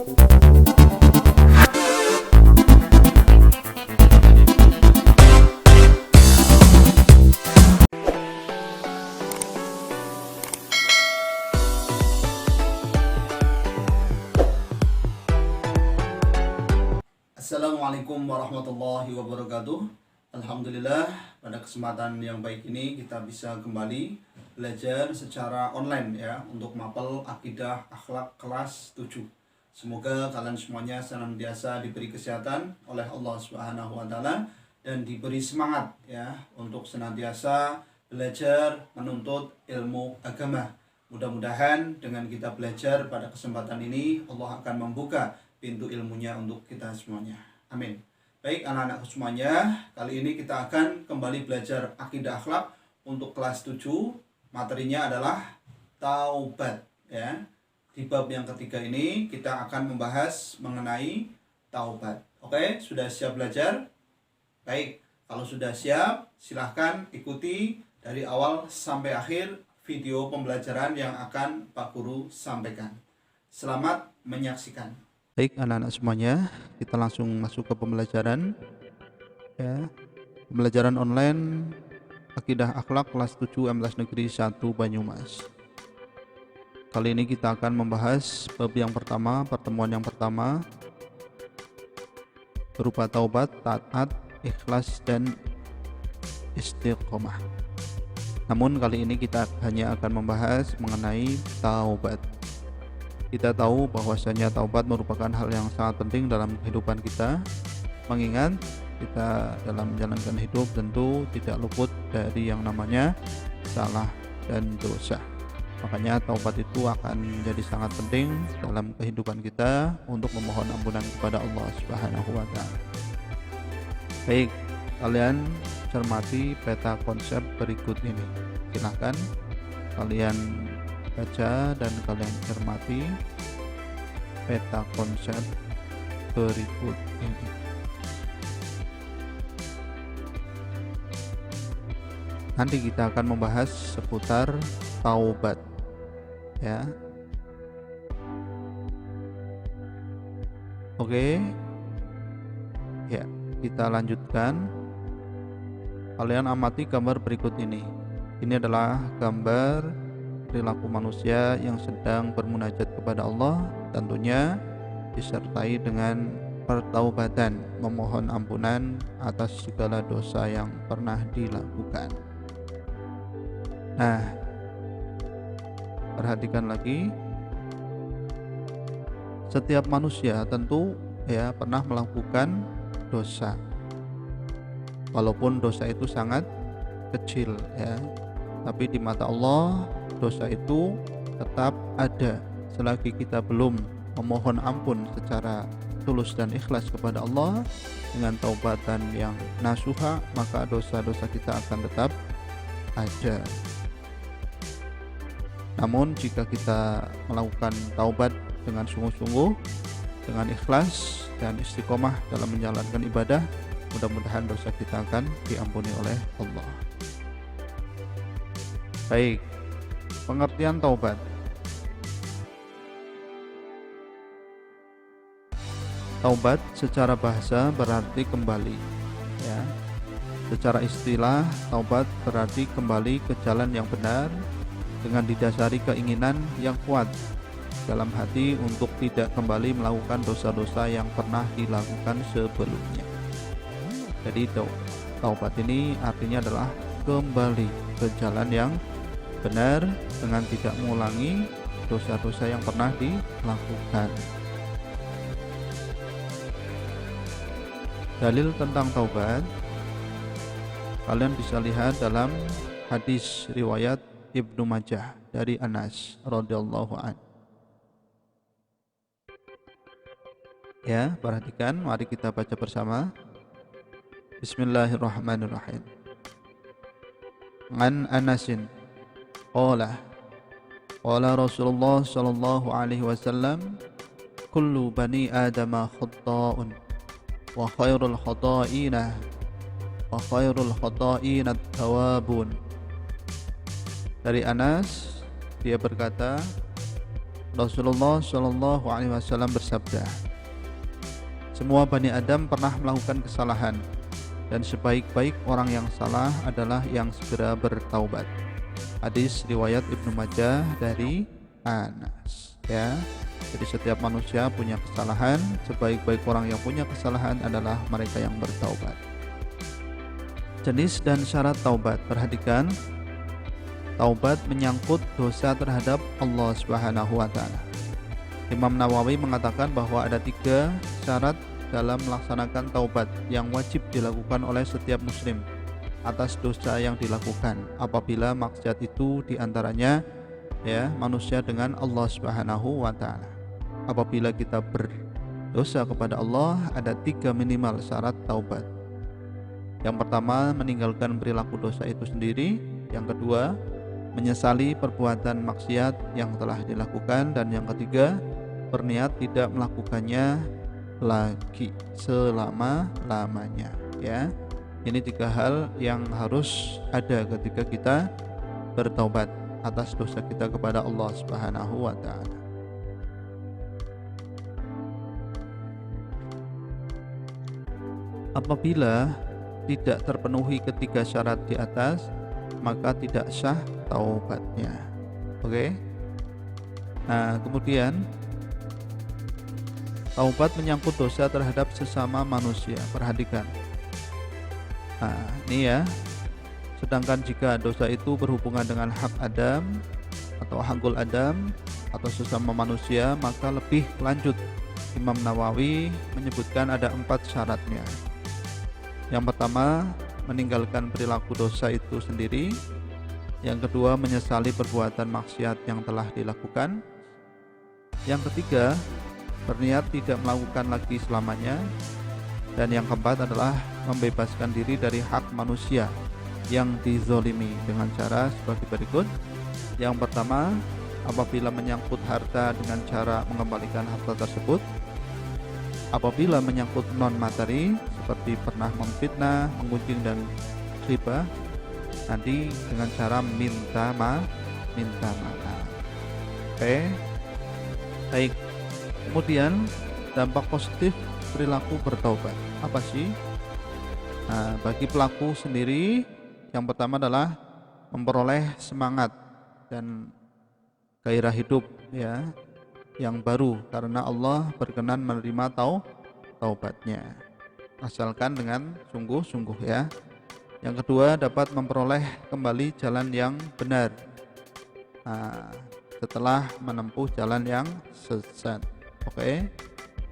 Assalamualaikum warahmatullahi wabarakatuh. Alhamdulillah, pada kesempatan yang baik ini kita bisa kembali belajar secara online ya untuk mapel akidah akhlak kelas 7. Semoga kalian semuanya senantiasa diberi kesehatan oleh Allah Subhanahu wa taala dan diberi semangat ya untuk senantiasa belajar menuntut ilmu agama. Mudah-mudahan dengan kita belajar pada kesempatan ini Allah akan membuka pintu ilmunya untuk kita semuanya. Amin. Baik anak-anakku semuanya, kali ini kita akan kembali belajar akidah akhlak untuk kelas 7. Materinya adalah taubat ya. Di bab yang ketiga ini kita akan membahas mengenai taubat. Oke, sudah siap belajar? Baik, kalau sudah siap silahkan ikuti dari awal sampai akhir video pembelajaran yang akan Pak Guru sampaikan. Selamat menyaksikan. Baik anak-anak semuanya, kita langsung masuk ke pembelajaran ya. Pembelajaran online Akidah Akhlak kelas 7 MTs Negeri 1 Banyumas. Kali ini kita akan membahas bab yang pertama, pertemuan yang pertama berupa taubat, taat, ikhlas dan istiqomah. Namun kali ini kita hanya akan membahas mengenai taubat. Kita tahu bahwasanya taubat merupakan hal yang sangat penting dalam kehidupan kita, mengingat kita dalam menjalankan hidup tentu tidak luput dari yang namanya salah dan dosa. Makanya taubat itu akan menjadi sangat penting dalam kehidupan kita untuk memohon ampunan kepada Allah Subhanahu wa taala. Baik, kalian cermati peta konsep berikut ini. Silakan kalian baca dan kalian cermati peta konsep berikut ini. Nanti kita akan membahas seputar taubat ya. Oke. Ya, kita lanjutkan. Kalian amati gambar berikut ini. Ini adalah gambar perilaku manusia yang sedang bermunajat kepada Allah, tentunya disertai dengan pertaubatan, memohon ampunan atas segala dosa yang pernah dilakukan. Nah, perhatikan lagi, setiap manusia tentu ya pernah melakukan dosa, walaupun dosa itu sangat kecil ya, tapi di mata Allah dosa itu tetap ada selagi kita belum memohon ampun secara tulus dan ikhlas kepada Allah dengan taubatan yang nasuha, maka dosa-dosa kita akan tetap ada. Namun jika kita melakukan taubat dengan sungguh-sungguh, dengan ikhlas dan istiqomah dalam menjalankan ibadah, mudah-mudahan dosa kita akan diampuni oleh Allah. Baik, pengertian taubat. Taubat secara bahasa berarti kembali ya. Secara istilah taubat berarti kembali ke jalan yang benar dengan didasari keinginan yang kuat dalam hati untuk tidak kembali melakukan dosa-dosa yang pernah dilakukan sebelumnya. Jadi taubat ini artinya adalah kembali ke jalan yang benar dengan tidak mengulangi dosa-dosa yang pernah dilakukan. Dalil tentang taubat kalian bisa lihat dalam hadis riwayat Ibnu Majah dari Anas radhiyallahu an. Ya, perhatikan, mari kita baca bersama. Bismillahirrahmanirrahim. An Anasin qala Rasulullah sallallahu alaihi wasallam, kullu bani adama khata'un wa khairul khata'ina at-tawabun. Dari Anas, dia berkata, Rasulullah Shallallahu Alaihi Wasallam bersabda, semua Bani Adam pernah melakukan kesalahan, dan sebaik-baik orang yang salah adalah yang segera bertaubat. Hadis riwayat Ibnu Majah dari Anas. Ya, jadi setiap manusia punya kesalahan. Sebaik-baik orang yang punya kesalahan adalah mereka yang bertaubat. Jenis dan syarat taubat. Perhatikan, taubat menyangkut dosa terhadap Allah Subhanahu wa Ta'ala. Imam Nawawi mengatakan bahwa ada 3 syarat dalam melaksanakan taubat yang wajib dilakukan oleh setiap muslim atas dosa yang dilakukan apabila maksiat itu diantaranya manusia dengan Allah Subhanahu wa Ta'ala. Apabila kita berdosa kepada Allah, ada 3 minimal syarat taubat. Yang pertama, meninggalkan perilaku dosa itu sendiri. Yang kedua, menyesali perbuatan maksiat yang telah dilakukan. Dan yang ketiga, berniat tidak melakukannya lagi selama-lamanya. Ya, ini 3 hal yang harus ada ketika kita bertaubat atas dosa kita kepada Allah Subhanahu wa Ta'ala. Apabila tidak terpenuhi ketiga syarat di atas, maka tidak sah taubatnya. Oke. Nah, kemudian taubat menyangkut dosa terhadap sesama manusia. Perhatikan. Nah, ini ya. Sedangkan jika dosa itu berhubungan dengan hak Adam atau hakul Adam atau sesama manusia, maka lebih lanjut Imam Nawawi menyebutkan ada 4 syaratnya. Yang pertama, meninggalkan perilaku dosa itu sendiri. Yang kedua, menyesali perbuatan maksiat yang telah dilakukan. Yang ketiga, berniat tidak melakukan lagi selamanya. Dan yang keempat adalah membebaskan diri dari hak manusia yang dizolimi dengan cara sebagai berikut. Yang pertama, apabila menyangkut harta dengan cara mengembalikan harta tersebut. Apabila menyangkut non-materi seperti pernah memfitnah, menggunjing dan riba, nanti dengan cara minta maaf. Oke. Baik. Kemudian dampak positif perilaku bertaubat. Apa sih? Nah, bagi pelaku sendiri, yang pertama adalah memperoleh semangat dan gairah hidup yang baru karena Allah berkenan menerima taubatnya, asalkan dengan sungguh-sungguh ya. Yang kedua, dapat memperoleh kembali jalan yang benar setelah menempuh jalan yang sesat. Oke.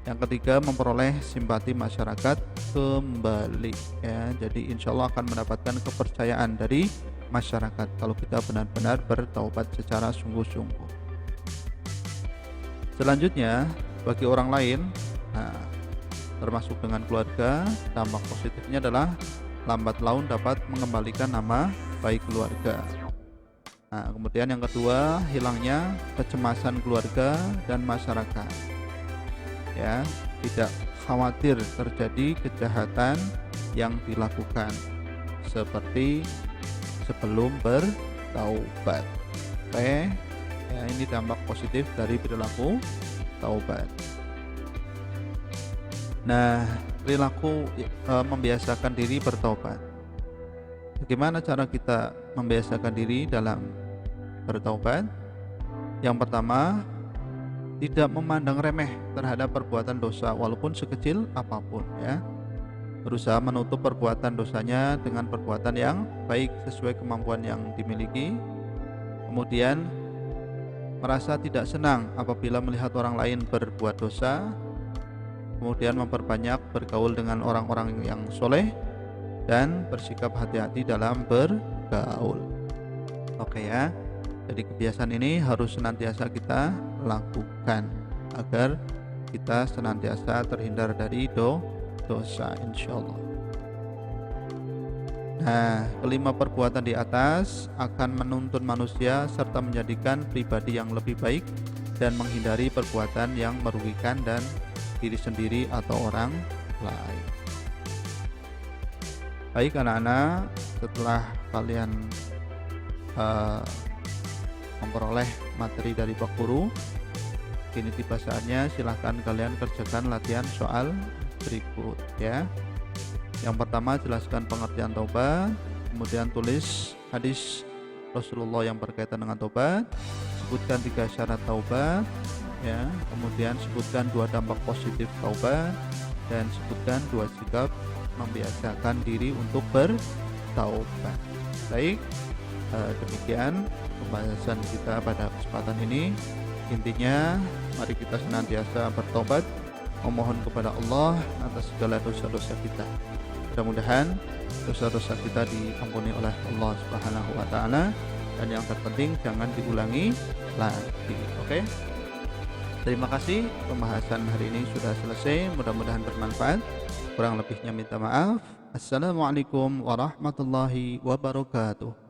Yang ketiga, memperoleh simpati masyarakat kembali ya. Jadi insya Allah akan mendapatkan kepercayaan dari masyarakat kalau kita benar-benar bertaubat secara sungguh-sungguh. Selanjutnya, bagi orang lain, termasuk dengan keluarga, dampak positifnya adalah lambat laun dapat mengembalikan nama baik keluarga. Nah, kemudian yang kedua, hilangnya kecemasan keluarga dan masyarakat. Ya, tidak khawatir terjadi kejahatan yang dilakukan seperti sebelum bertaubat. Oke, ya, ini dampak positif dari perilaku taubat. Nah, perilaku membiasakan diri bertaubat. Bagaimana cara kita membiasakan diri dalam bertaubat? Yang pertama, tidak memandang remeh terhadap perbuatan dosa walaupun sekecil apapun ya. Berusaha menutup perbuatan dosanya dengan perbuatan yang baik sesuai kemampuan yang dimiliki. Kemudian merasa tidak senang apabila melihat orang lain berbuat dosa. Kemudian memperbanyak bergaul dengan orang-orang yang soleh dan bersikap hati-hati dalam bergaul. Oke ya. Jadi kebiasaan ini harus senantiasa kita lakukan agar kita senantiasa terhindar dari dosa insyaallah. Nah, kelima perbuatan di atas akan menuntun manusia serta menjadikan pribadi yang lebih baik dan menghindari perbuatan yang merugikan dan diri sendiri atau orang lain. Baik anak-anak, setelah kalian memperoleh materi dari Pak Guru, kini tiba saatnya silahkan kalian kerjakan latihan soal berikut ya. Yang pertama, jelaskan pengertian taubat, kemudian tulis hadis Rasulullah yang berkaitan dengan taubat, sebutkan 3 syarat taubat ya, kemudian sebutkan 2 dampak positif taubat, dan sebutkan 2 sikap membiasakan diri untuk bertaubat. Baik, demikian pembahasan kita pada kesempatan ini. Intinya, mari kita senantiasa bertobat, memohon kepada Allah atas segala dosa-dosa kita. Mudah-mudahan dosa-dosa kita diampuni oleh Allah Subhanahu wa taala, dan yang terpenting jangan diulangi lagi. Oke? Terima kasih, pembahasan hari ini sudah selesai, mudah-mudahan bermanfaat. Kurang lebihnya minta maaf. Assalamualaikum warahmatullahi wabarakatuh.